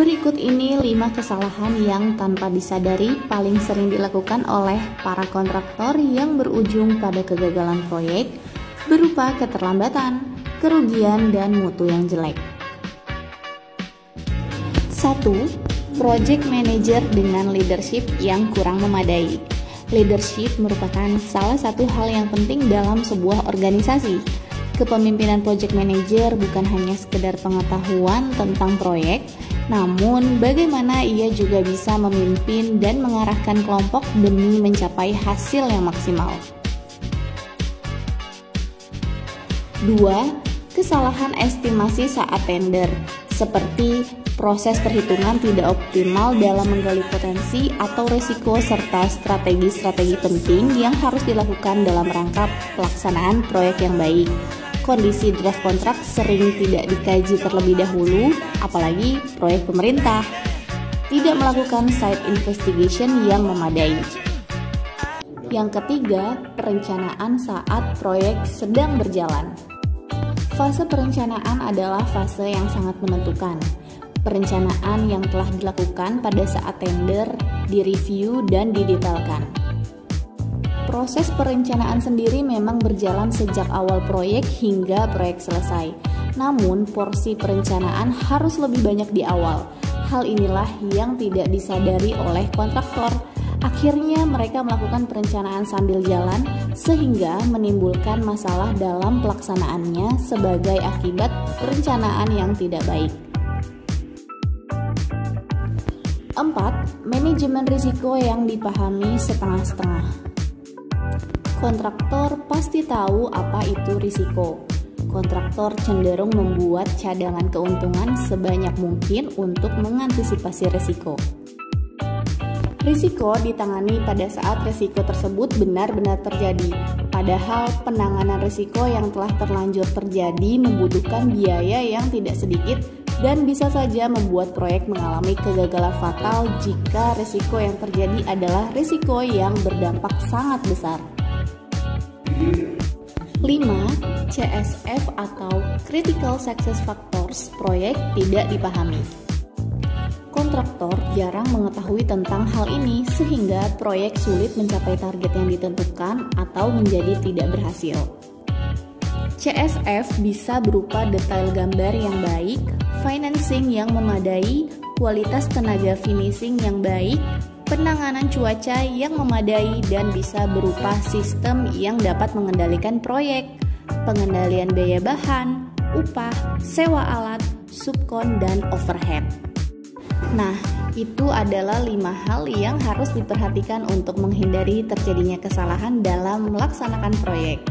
Berikut ini 5 kesalahan yang tanpa disadari paling sering dilakukan oleh para kontraktor yang berujung pada kegagalan proyek berupa keterlambatan, kerugian, dan mutu yang jelek. 1. Project manager dengan leadership yang kurang memadai. Leadership merupakan salah satu hal yang penting dalam sebuah organisasi. Kepemimpinan project manager bukan hanya sekedar pengetahuan tentang proyek, namun bagaimana ia juga bisa memimpin dan mengarahkan kelompok demi mencapai hasil yang maksimal. 2. Kesalahan estimasi saat tender, seperti proses perhitungan tidak optimal dalam menggali potensi atau risiko serta strategi-strategi penting yang harus dilakukan dalam rangka pelaksanaan proyek yang baik. Kondisi draft kontrak sering tidak dikaji terlebih dahulu, apalagi proyek pemerintah. Tidak melakukan site investigation yang memadai. Yang ketiga, perencanaan saat proyek sedang berjalan. Fase perencanaan adalah fase yang sangat menentukan. Perencanaan yang telah dilakukan pada saat tender, direview, dan didetailkan. Proses perencanaan sendiri memang berjalan sejak awal proyek hingga proyek selesai. Namun, porsi perencanaan harus lebih banyak di awal. Hal inilah yang tidak disadari oleh kontraktor. Akhirnya mereka melakukan perencanaan sambil jalan sehingga menimbulkan masalah dalam pelaksanaannya sebagai akibat perencanaan yang tidak baik. 4. Manajemen risiko yang dipahami setengah-setengah. Kontraktor pasti tahu apa itu risiko. Kontraktor cenderung membuat cadangan keuntungan sebanyak mungkin untuk mengantisipasi risiko. Risiko ditangani pada saat risiko tersebut benar-benar terjadi. Padahal penanganan risiko yang telah terlanjur terjadi membutuhkan biaya yang tidak sedikit dan bisa saja membuat proyek mengalami kegagalan fatal jika risiko yang terjadi adalah risiko yang berdampak sangat besar. 5. CSF atau Critical Success Factors proyek tidak dipahami. Kontraktor jarang mengetahui tentang hal ini sehingga proyek sulit mencapai target yang ditentukan atau menjadi tidak berhasil. CSF bisa berupa detail gambar yang baik, financing yang memadai, kualitas tenaga finishing yang baik, penanganan cuaca yang memadai, dan bisa berupa sistem yang dapat mengendalikan proyek, pengendalian biaya bahan, upah, sewa alat, subkon, dan overhead. Nah, itu adalah 5 hal yang harus diperhatikan untuk menghindari terjadinya kesalahan dalam melaksanakan proyek.